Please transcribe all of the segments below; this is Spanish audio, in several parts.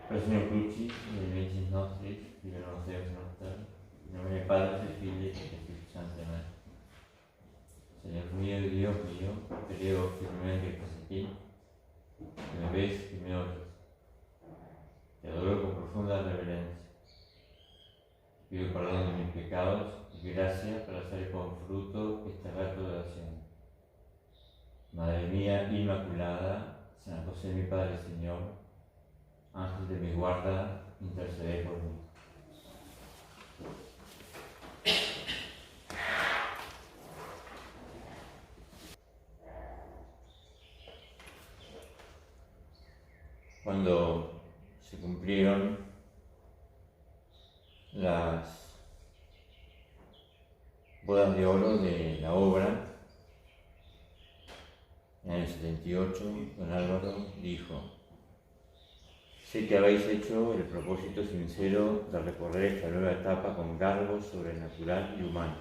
Presidente Cruci, nei mesi nostri, vivono sempre nostri, in nome del Padre, del Figlio e del Spirito Santo. Amen. Señor mío, te digo firmemente que estás aquí, que me ves y me oyes. Te adoro con profunda reverencia. Pido perdón de mis pecados y gracia para hacer con fruto este rato de oración. Madre mía Inmaculada, San José mi Padre Señor, ángel de mi guarda, intercede por mí. Cuando se cumplieron las bodas de oro de la obra, en el 78, don Álvaro dijo: sé que habéis hecho el propósito sincero de recorrer esta nueva etapa con garbo sobrenatural y humano,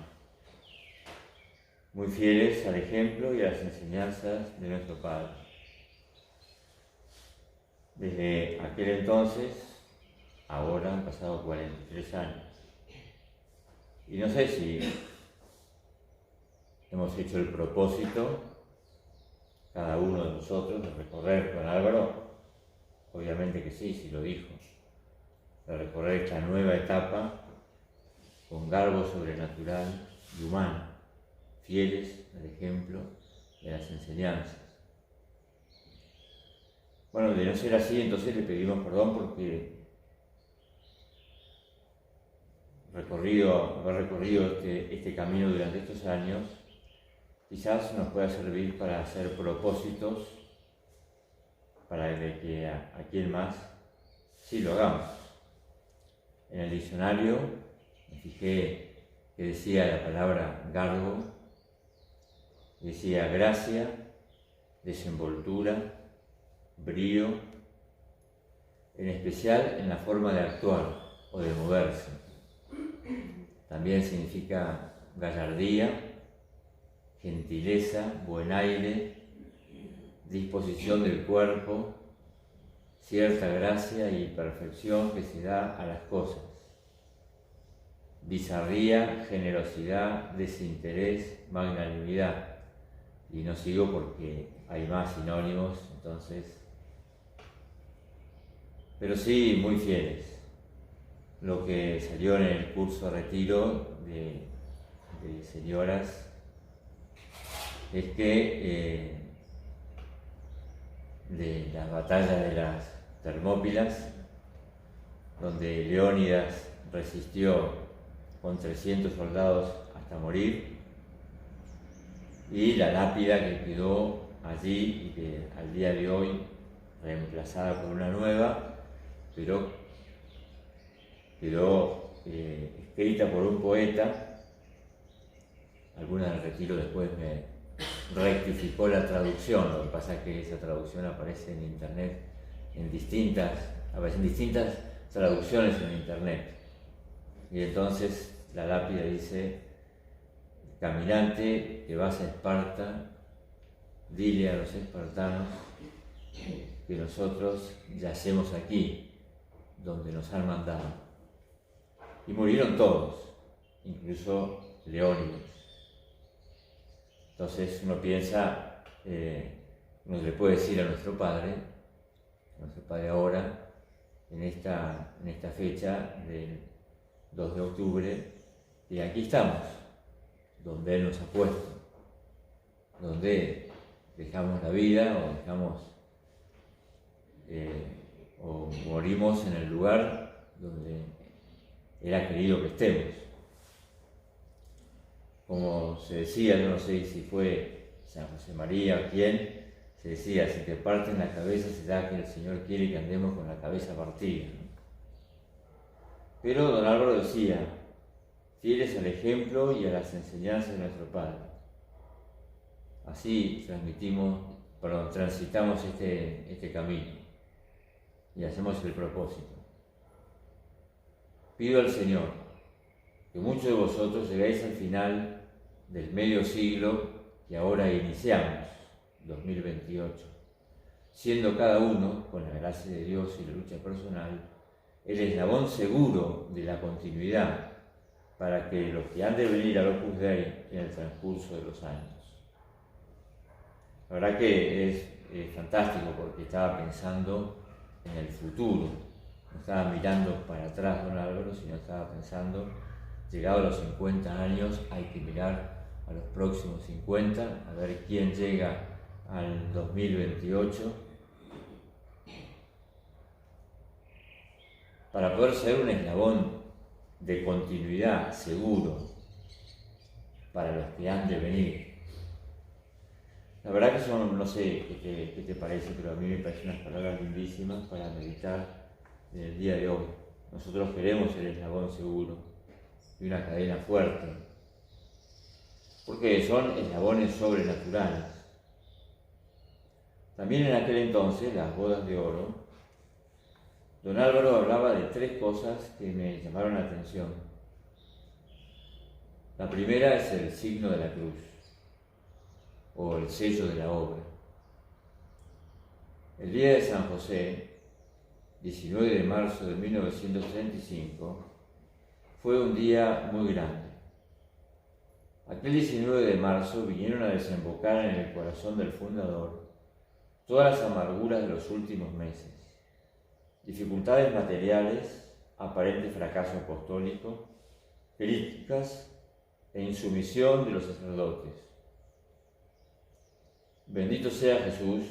muy fieles al ejemplo y a las enseñanzas de nuestro Padre. Desde aquel entonces, ahora han pasado 43 años, y no sé si hemos hecho el propósito, cada uno de nosotros, de recorrer con Álvaro. Obviamente que sí, sí lo dijo, de recorrer esta nueva etapa con garbo sobrenatural y humano, fieles al ejemplo de las enseñanzas. Bueno, de no ser así, entonces le pedimos perdón porque haber recorrido este camino durante estos años, quizás nos pueda servir para hacer propósitos para que a quien más sí lo hagamos. En el diccionario me fijé que decía la palabra garbo, decía gracia, desenvoltura, brío, en especial en la forma de actuar o de moverse. También significa gallardía, gentileza, buen aire, disposición del cuerpo, cierta gracia y perfección que se da a las cosas, bizarría, generosidad, desinterés, magnanimidad. Y no sigo porque hay más sinónimos, entonces, pero sí muy fieles. Lo que salió en el curso retiro de señoras es que de la batalla de las Termópilas, donde Leónidas resistió con 300 soldados hasta morir, y la lápida que quedó allí y que al día de hoy, reemplazada por una nueva, pero quedó escrita por un poeta. Alguna del retiro después me rectificó la traducción, lo que pasa es que esa traducción aparece en internet, aparecen distintas traducciones en internet. Y entonces la lápida dice: caminante que vas a Esparta, dile a los espartanos que nosotros yacemos aquí, donde nos han mandado. Y murieron todos, incluso Leónidas. Entonces uno piensa, uno le puede decir a nuestro Padre ahora, en esta fecha del 2 de octubre, y aquí estamos, donde Él nos ha puesto, donde dejamos la vida o morimos en el lugar donde Él ha querido que estemos. Como se decía, yo no sé si fue San José María o quién, se decía: si te parten la cabeza será que el Señor quiere que andemos con la cabeza partida. Pero don Álvaro decía: fieles al ejemplo y a las enseñanzas de nuestro Padre. Así transitamos este camino y hacemos el propósito. Pido al Señor que muchos de vosotros llegáis al final del medio siglo que ahora iniciamos, 2028, siendo cada uno, con la gracia de Dios y la lucha personal, el eslabón seguro de la continuidad para que los que han de venir al Opus Dei en el transcurso de los años. La verdad que es fantástico porque estaba pensando en el futuro, no estaba mirando para atrás don Álvaro, sino estaba pensando, llegado a los 50 años, hay que mirar a los próximos 50, a ver quién llega al 2028, para poder ser un eslabón de continuidad seguro para los que han de venir. La verdad que son, no sé qué te parece, pero a mí me parecen unas palabras lindísimas para meditar en el día de hoy. Nosotros queremos el eslabón seguro y una cadena fuerte, porque son eslabones sobrenaturales. También en aquel entonces, las bodas de oro, don Álvaro hablaba de 3 cosas que me llamaron la atención. La primera es el signo de la cruz, o el sello de la obra. El día de San José, 19 de marzo de 1935, fue un día muy grande. Aquel 19 de marzo vinieron a desembocar en el corazón del fundador todas las amarguras de los últimos meses, dificultades materiales, aparente fracaso apostólico, críticas e insumisión de los sacerdotes. Bendito sea Jesús,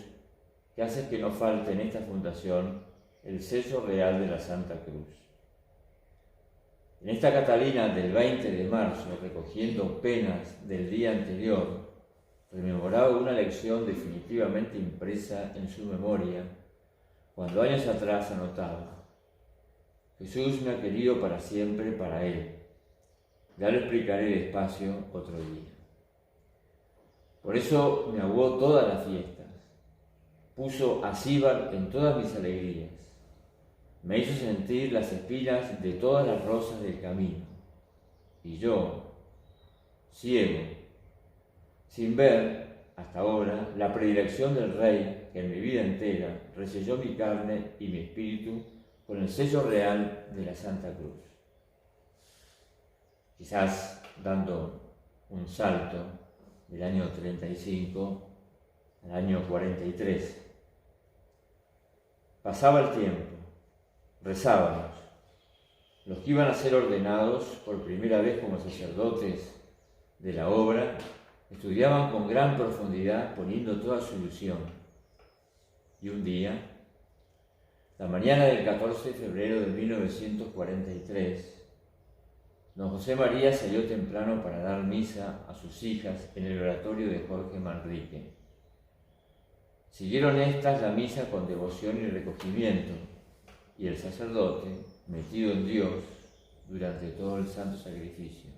que hace que no falte en esta fundación el sello real de la Santa Cruz. En esta Catalina del 20 de marzo, recogiendo penas del día anterior, rememoraba una lección definitivamente impresa en su memoria, cuando años atrás anotaba: Jesús me ha querido para siempre para Él. Ya lo explicaré despacio otro día. Por eso me aguó todas las fiestas, puso acíbar en todas mis alegrías, me hizo sentir las espinas de todas las rosas del camino, y yo, ciego, sin ver hasta ahora la predilección del Rey que en mi vida entera reselló mi carne y mi espíritu con el sello real de la Santa Cruz. Quizás dando un salto del año 35 al año 43. Pasaba el tiempo, rezábamos. Los que iban a ser ordenados por primera vez como sacerdotes de la obra estudiaban con gran profundidad, poniendo toda su ilusión. Y un día, la mañana del 14 de febrero de 1943, don José María salió temprano para dar misa a sus hijas en el oratorio de Jorge Manrique. Siguieron estas la misa con devoción y recogimiento, y el sacerdote, metido en Dios durante todo el santo sacrificio.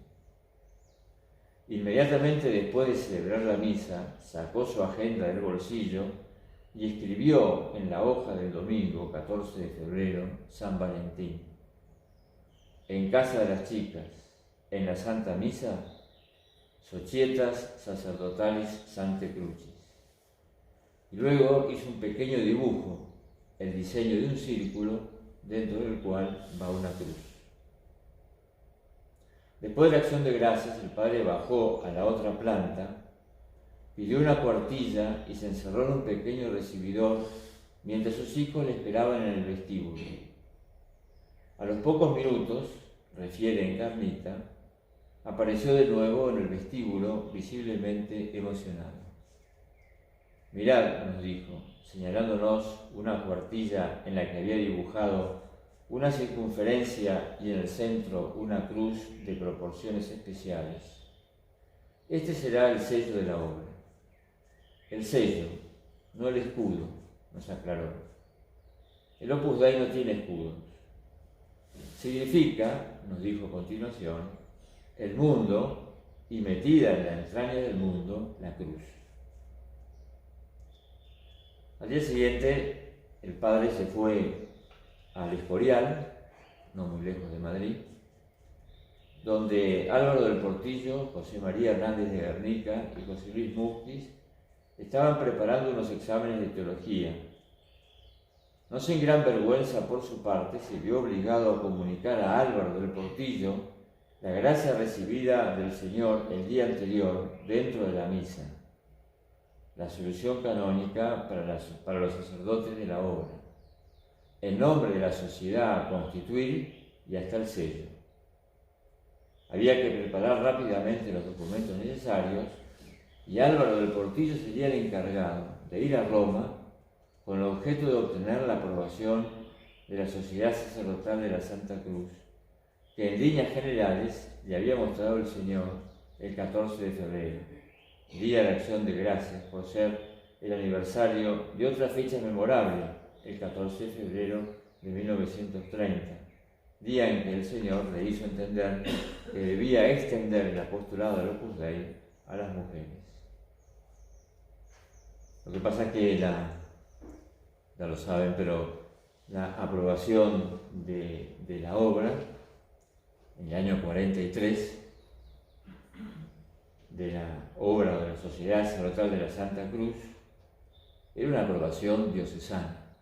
Inmediatamente después de celebrar la misa, sacó su agenda del bolsillo y escribió en la hoja del domingo 14 de febrero, San Valentín: en casa de las chicas, en la Santa Misa, societas sacerdotales Sante Crucis. Y luego hizo un pequeño dibujo, el diseño de un círculo dentro del cual va una cruz. Después de la acción de gracias, el padre bajó a la otra planta, pidió una cuartilla y se encerró en un pequeño recibidor mientras sus hijos le esperaban en el vestíbulo. A los pocos minutos, refiere Encarnita, apareció de nuevo en el vestíbulo, visiblemente emocionado. Mirad, nos dijo, señalándonos una cuartilla en la que había dibujado una circunferencia y en el centro una cruz de proporciones especiales. Este será el sello de la obra. El sello, no el escudo, nos aclaró. El Opus Dei no tiene escudos. Significa, nos dijo a continuación, el mundo y metida en la entraña del mundo la cruz. Al día siguiente, el padre se fue al Escorial, no muy lejos de Madrid, donde Álvaro del Portillo, José María Hernández de Guernica y José Luis Musquiz estaban preparando unos exámenes de teología No sin gran vergüenza por su parte, se vio obligado a comunicar a Álvaro del Portillo la gracia recibida del Señor el día anterior dentro de la misa, la solución canónica para los sacerdotes de la obra, el nombre de la sociedad a constituir y hasta el sello. Había que preparar rápidamente los documentos necesarios y Álvaro del Portillo sería el encargado de ir a Roma con el objeto de obtener la aprobación de la Sociedad Sacerdotal de la Santa Cruz, que en líneas generales le había mostrado el Señor el 14 de febrero, Día de Acción de Gracias, por ser el aniversario de otra fecha memorable, el 14 de febrero de 1930, día en que el Señor le hizo entender que debía extender el apostolado del Opus Dei a las mujeres. Lo que pasa es que ya lo saben, pero la aprobación de la obra en el año 43, de la obra de la Sociedad Sacerdotal de la Santa Cruz, era una aprobación diocesana,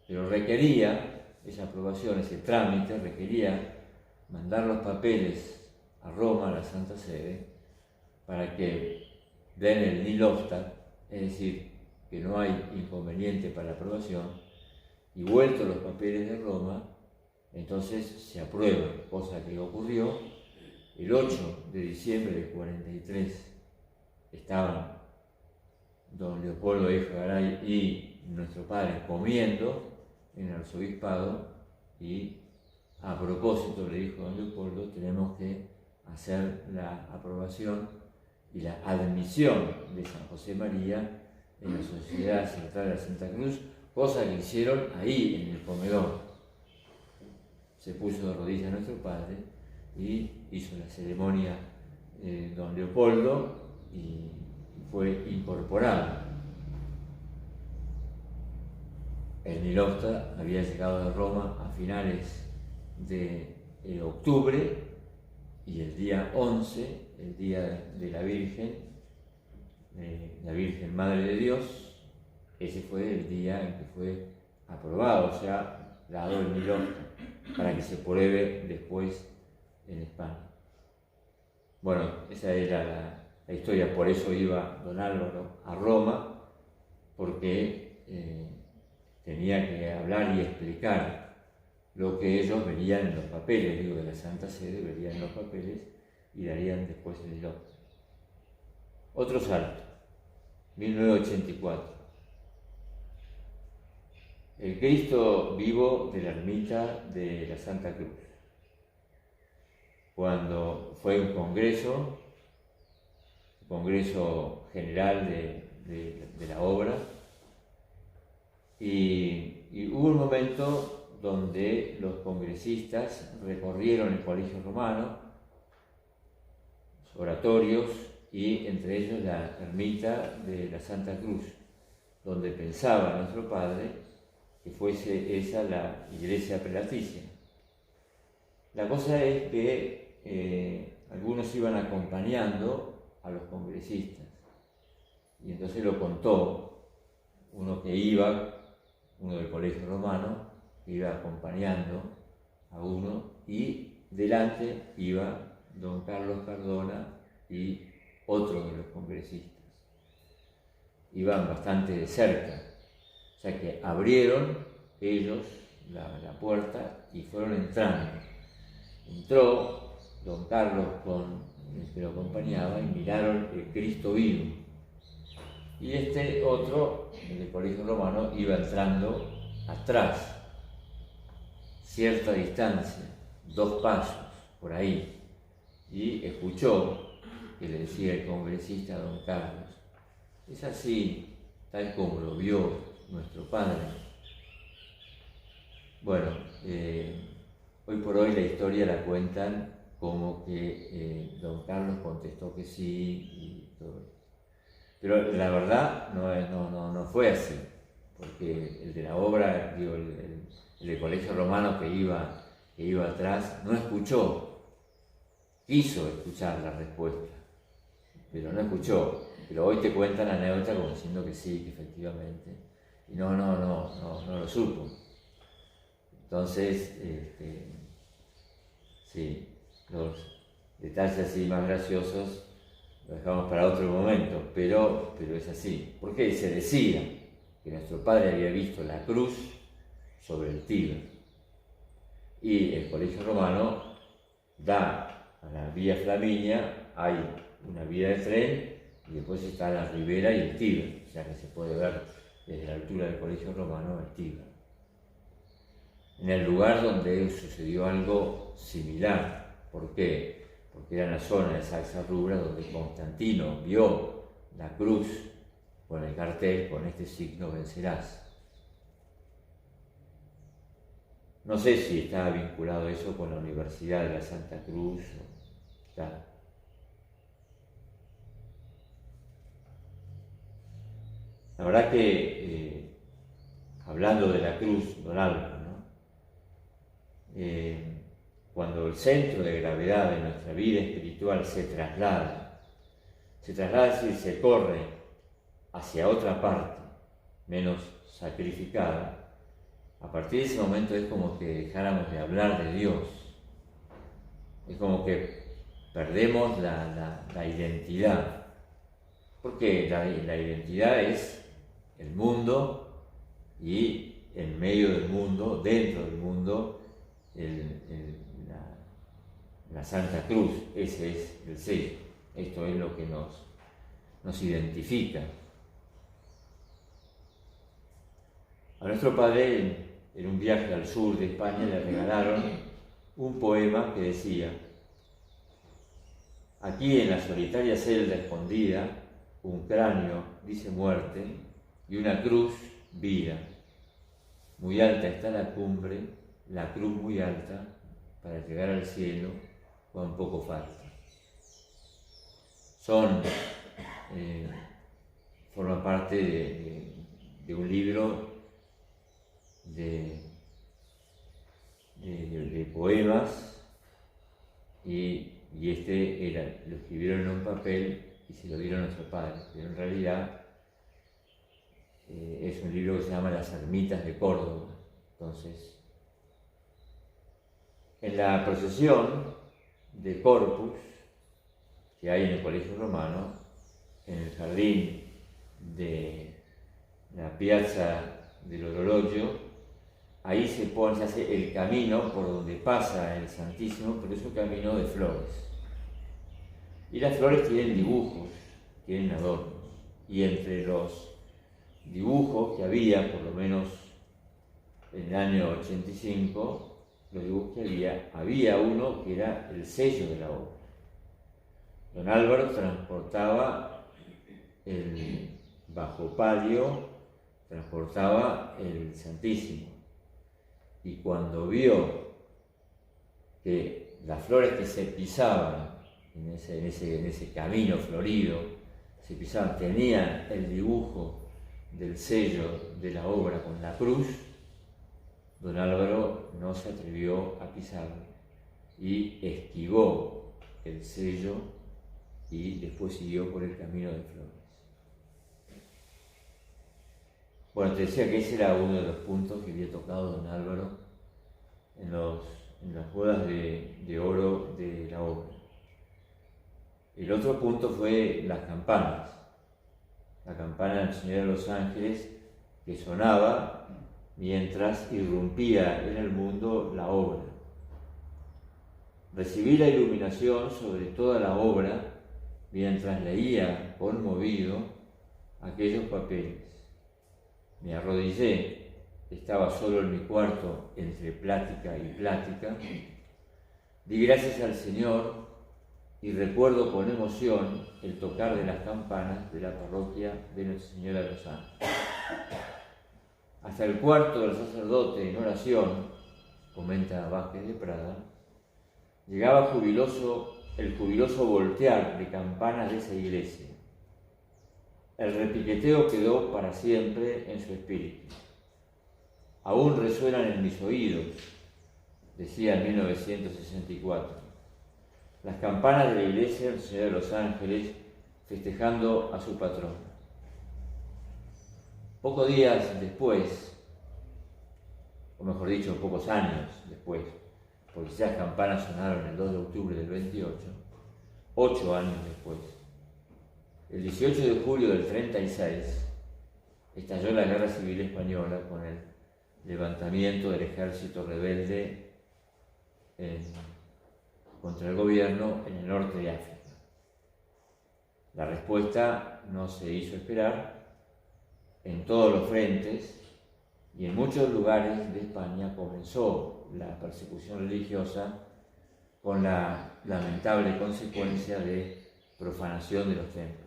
pero requería, esa aprobación, ese trámite, requería mandar los papeles a Roma, a la Santa Sede, para que den el nil obstat, es decir, que no hay inconveniente para la aprobación, y vueltos los papeles de Roma, entonces se aprueba, cosa que ocurrió el 8 de diciembre del 43. Estaban don Leopoldo de Garay y nuestro padre comiendo en el arzobispado, y a propósito le dijo don Leopoldo: tenemos que hacer la aprobación y la admisión de San José María en la Sociedad Sacerdotal de la Santa Cruz, cosa que hicieron ahí en el comedor. Se puso de rodillas nuestro padre y hizo la ceremonia don Leopoldo y fue incorporado. El nil obstat había llegado de Roma a finales de octubre, y el día 11, el día de la Virgen Madre de Dios, ese fue el día en que fue aprobado, o sea, dado el nil obstat, para que se pruebe después en España. Bueno, esa era la historia. Por eso iba don Álvaro a Roma, porque tenía que hablar y explicar lo que ellos verían en los papeles, de la Santa Sede, verían en los papeles y darían después el nil obstat. Otro salto, 1984. El Cristo vivo de la ermita de la Santa Cruz. Cuando fue un congreso general de la obra, y hubo un momento donde los congresistas recorrieron el Colegio Romano, los oratorios, y entre ellos la ermita de la Santa Cruz, donde pensaba nuestro padre que fuese esa la iglesia prelaticia. La cosa es que algunos iban acompañando a los congresistas, y entonces lo contó uno del Colegio Romano, que iba acompañando a uno, y delante iba don Carlos Cardona y otro de los congresistas. Iban bastante de cerca, o sea que abrieron ellos la puerta y fueron entrando. Entró don Carlos con el que lo acompañaba y miraron el Cristo vivo. Y este otro, el del Colegio Romano, iba entrando atrás, cierta distancia, 2 pasos, por ahí, y escuchó que le decía el congresista a don Carlos: es así, tal como lo vio nuestro padre. Bueno, hoy por hoy la historia la cuentan como que don Carlos contestó que sí y todo esto. Pero la verdad no fue así, porque el de la obra, el del Colegio Romano que iba atrás, no escuchó, quiso escuchar la respuesta, pero no escuchó. Pero hoy te cuentan la anécdota como diciendo que sí, que efectivamente y no lo supo. Entonces, sí, los detalles así más graciosos los dejamos para otro momento, pero es así. Porque se decía que nuestro padre había visto la cruz sobre el Tíber. Y el Colegio Romano da a la Vía Flaminia, hay una vía de tren y después está la ribera y el Tíber, o sea que se puede ver desde la altura del Colegio Romano el Tíber. En el lugar donde sucedió algo similar. ¿Por qué? Porque era en la zona de Saxa Rubra donde Constantino vio la cruz con el cartel, con este signo vencerás. No sé si estaba vinculado eso con la Universidad de la Santa Cruz. Está. La verdad que, hablando de la cruz, don Álvaro, ¿no? Cuando el centro de gravedad de nuestra vida espiritual se traslada, es decir, se corre hacia otra parte, menos sacrificada, a partir de ese momento es como que dejáramos de hablar de Dios. Es como que perdemos la identidad. Porque la identidad es el mundo y en medio del mundo, dentro del mundo, la Santa Cruz. Ese es el sello. Esto es lo que nos identifica. A nuestro padre, en un viaje al sur de España, le regalaron un poema que decía: aquí en la solitaria celda escondida, un cráneo dice muerte y una cruz vida. Muy alta está la cumbre, la cruz muy alta, para llegar al cielo cuán poco falta. Forma parte de un libro de poemas y lo escribieron en un papel y se lo dieron a nuestro padre, pero en realidad es un libro que se llama Las Ermitas de Córdoba. Entonces, en la procesión de Corpus que hay en el Colegio Romano, en el jardín de la Piazza del Orologio, ahí se hace el camino por donde pasa el Santísimo, pero es un camino de flores. Y las flores tienen dibujos, tienen adornos. Y entre los dibujos que había, por lo menos en el año 85, los dibujos que había uno que era el sello de la obra. Don Álvaro transportaba bajo palio, transportaba el Santísimo. Y cuando vio que las flores que se pisaban en ese camino florido, se pisaban, tenían el dibujo del sello de la obra con la cruz, don Álvaro no se atrevió a pisarlo y esquivó el sello y después siguió por el camino de flores. Bueno, te decía que ese era uno de los puntos que había tocado don Álvaro en las bodas de oro de la obra. El otro punto fue las campanas. La campana del Señor de los Ángeles que sonaba mientras irrumpía en el mundo la obra. Recibí la iluminación sobre toda la obra mientras leía, conmovido, aquellos papeles. Me arrodillé, estaba solo en mi cuarto entre plática y plática. Di gracias al Señor y recuerdo con emoción el tocar de las campanas de la parroquia de Nuestra Señora de los Ángeles. Hasta el cuarto del sacerdote en oración, comenta Vázquez de Prada, llegaba el jubiloso voltear de campanas de esa iglesia. El repiqueteo quedó para siempre en su espíritu. Aún resuenan en mis oídos, decía en 1964. Las campanas de la iglesia del Señor de los Ángeles festejando a su patrón. Pocos días después, o mejor dicho, pocos años después, porque esas campanas sonaron el 2 de octubre del 28, 8 años después, el 18 de julio del 36, estalló la Guerra Civil Española con el levantamiento del ejército rebelde contra el gobierno en el norte de África. La respuesta no se hizo esperar en todos los frentes y en muchos lugares de España comenzó la persecución religiosa con la lamentable consecuencia de profanación de los templos.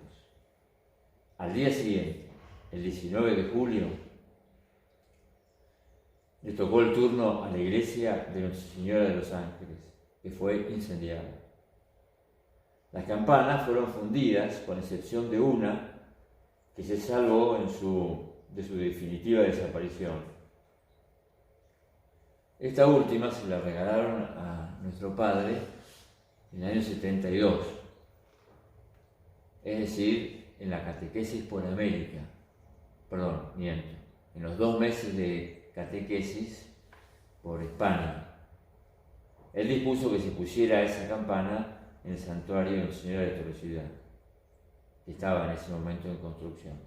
Al día siguiente, el 19 de julio, le tocó el turno a la iglesia de Nuestra Señora de los Ángeles, que fue incendiada. Las campanas fueron fundidas, con excepción de una que se salvó de su definitiva desaparición. Esta última se la regalaron a nuestro padre en el año 72, es decir, en la catequesis por América, en los 2 meses de catequesis por España. Él dispuso que se pusiera esa campana en el santuario de Nuestra Señora de Torre-Ciudad, que estaba en ese momento en construcción.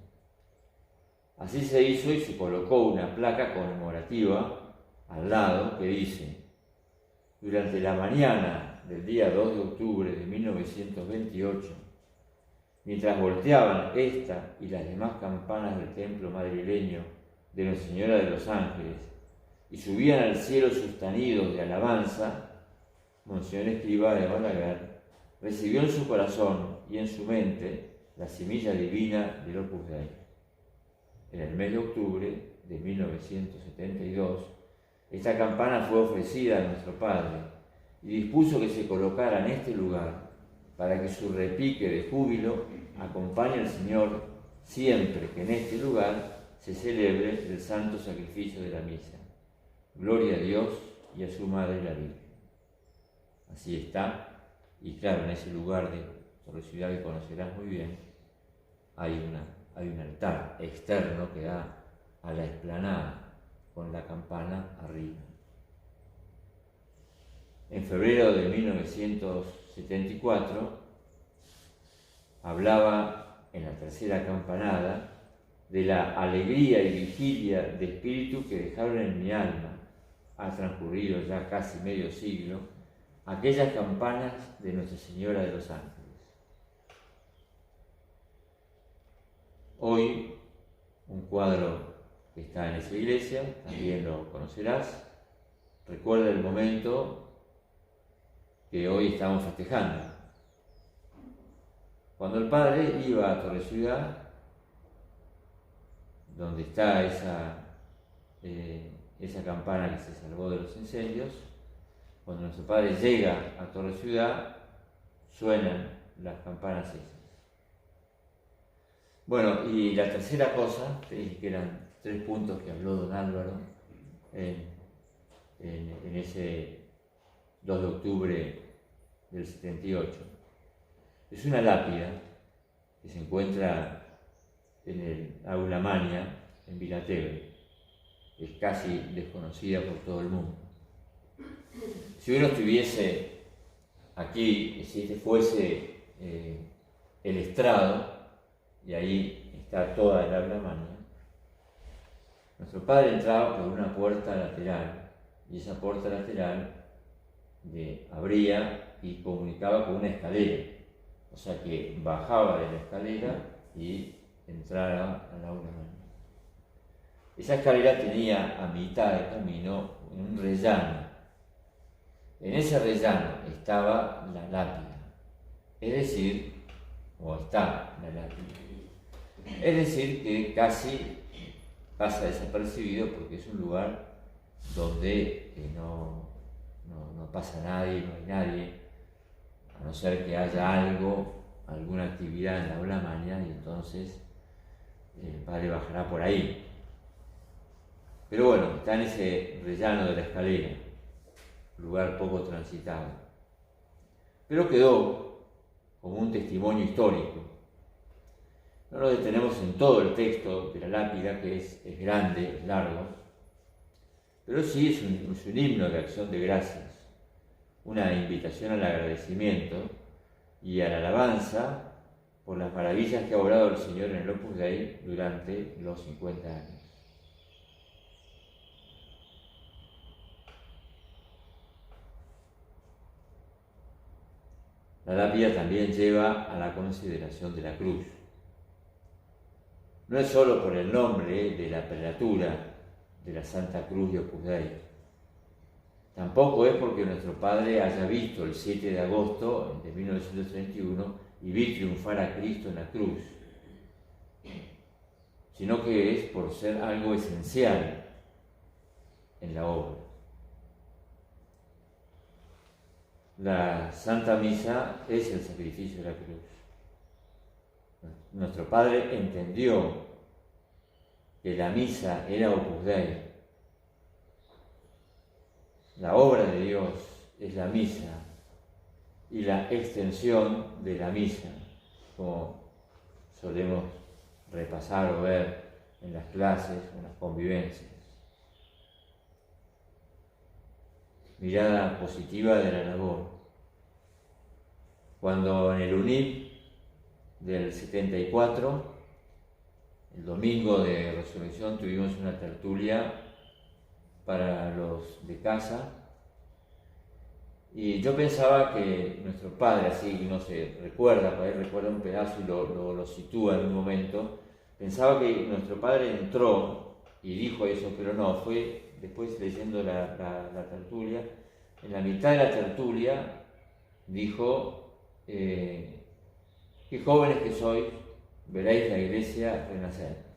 Así se hizo y se colocó una placa conmemorativa al lado que dice: durante la mañana del día 2 de octubre de 1928, mientras volteaban esta y las demás campanas del templo madrileño de Nuestra Señora de los Ángeles y subían al cielo sus tañidos de alabanza, Monseñor Escrivá de Balaguer recibió en su corazón y en su mente la semilla divina del Opus Dei. En el mes de octubre de 1972, esta campana fue ofrecida a nuestro Padre y dispuso que se colocara en este lugar para que su repique de júbilo acompañe al Señor siempre que en este lugar se celebre el santo sacrificio de la misa. Gloria a Dios y a su Madre la Virgen. Así está, y claro, en ese lugar de Torre-Ciudad que conocerás muy bien, hay un altar externo que da a la explanada con la campana arriba. En febrero de 1974 hablaba en la tercera campanada de la alegría y vigilia de espíritu que dejaron en mi alma, ha transcurrido ya casi medio siglo, aquellas campanas de Nuestra Señora de los Ángeles. Hoy, un cuadro que está en esa iglesia, también lo conocerás, recuerda el momento que hoy estamos festejando. Cuando el Padre iba a Torre-Ciudad, donde está esa campana que se salvó de los incendios, cuando nuestro Padre llega a Torre-Ciudad, suenan las campanas esas. Bueno, y la tercera cosa, te dije que eran 3 puntos que habló don Álvaro en ese 2 de octubre del 78. Es una lápida que se encuentra en el Aula Magna, en Vilategre. Es casi desconocida por todo el mundo. Si uno estuviese aquí, si este fuese el estrado, y ahí está toda el Aula Magna, nuestro Padre entraba por una puerta lateral, y esa puerta lateral abría y comunicaba con una escalera, o sea que bajaba de la escalera y entraba al Aula Magna. Esa escalera tenía a mitad de camino un rellano. En ese rellano estaba la lápida, es decir, está la lápida. Es decir, que casi pasa desapercibido porque es un lugar donde no pasa nadie, no hay nadie, a no ser que haya alguna actividad en la Aula Magna, y entonces el Padre bajará por ahí. Pero bueno, está en ese rellano de la escalera, lugar poco transitado. Pero quedó como un testimonio histórico. No nos detenemos en todo el texto de la lápida, que es grande, es largo, pero sí es un himno de acción de gracias, una invitación al agradecimiento y a la alabanza por las maravillas que ha obrado el Señor en el Opus Dei durante los 50 años. La lápida también lleva a la consideración de la cruz. No es solo por el nombre de la prelatura de la Santa Cruz de Opus Dei. Tampoco es porque nuestro Padre haya visto el 7 de agosto de 1931 y vi triunfar a Cristo en la cruz, sino que es por ser algo esencial en la obra. La Santa Misa es el sacrificio de la cruz. Nuestro Padre entendió que la misa era Opus Dei. La obra de Dios es la misa y la extensión de la misa, como solemos repasar o ver en las clases, en las convivencias. Mirada positiva de la labor. Cuando en el UNIP del 74, el domingo de Resurrección, tuvimos una tertulia para los de casa, y yo pensaba que nuestro Padre, así no se recuerda, por ahí recuerda un pedazo y lo sitúa en un momento, pensaba que nuestro Padre entró y dijo eso, pero no, fue después leyendo la tertulia, en la mitad de la tertulia dijo, qué jóvenes que sois, veréis la iglesia renacer.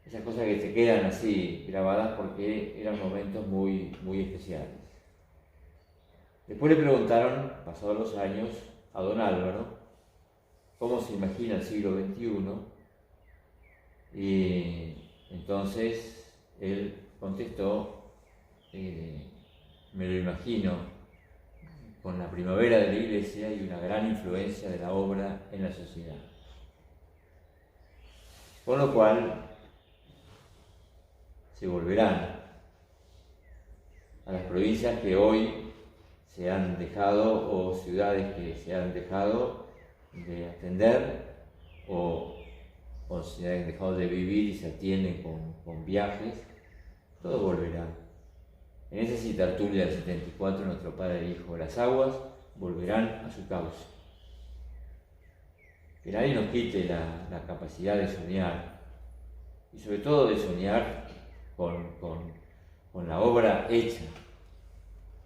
Esas cosas que te quedan así grabadas porque eran momentos muy, muy especiales. Después le preguntaron, pasados los años, a don Álvaro cómo se imagina el siglo XXI, y entonces él contestó, me lo imagino con la primavera de la Iglesia y una gran influencia de la obra en la sociedad. Con lo cual se volverán a las provincias que hoy se han dejado, o ciudades que se han dejado de atender, o se han dejado de vivir y se atienden con viajes. Todo volverá. En esa tertulia del 74 nuestro Padre dijo, las aguas volverán a su cauce. Que nadie nos quite la capacidad de soñar, y sobre todo de soñar con la obra hecha.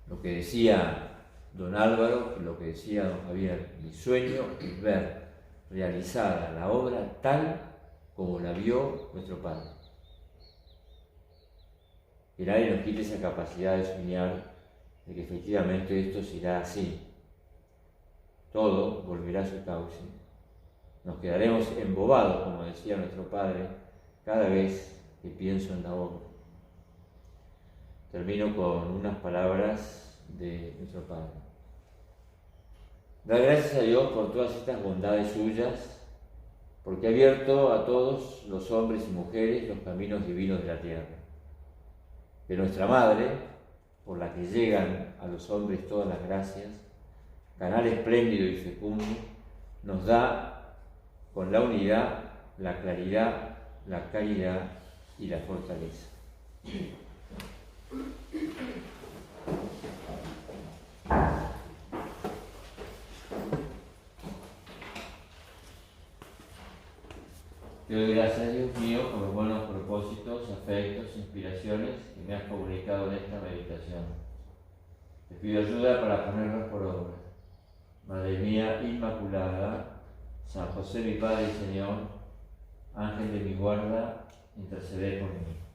Lo que decía don Álvaro, lo que decía don Javier, mi sueño es ver realizada la obra tal como la vio nuestro Padre. Que nadie nos quite esa capacidad de soñar de que efectivamente esto será así. Todo volverá a su cauce. Nos quedaremos embobados, como decía nuestro Padre, cada vez que pienso en la obra. Termino con unas palabras de nuestro Padre. Dar gracias a Dios por todas estas bondades suyas, porque ha abierto a todos los hombres y mujeres los caminos divinos de la tierra. De nuestra Madre, por la que llegan a los hombres todas las gracias, canal espléndido y fecundo, nos da con la unidad, la claridad, la caridad y la fortaleza. Te doy gracias, Dios mío, por los buenos propósitos, afectos, inspiraciones que me has comunicado en esta meditación. Te pido ayuda para ponerlos por obra. Madre mía Inmaculada, San José mi Padre y Señor, Ángel de mi guarda, interceded por mí.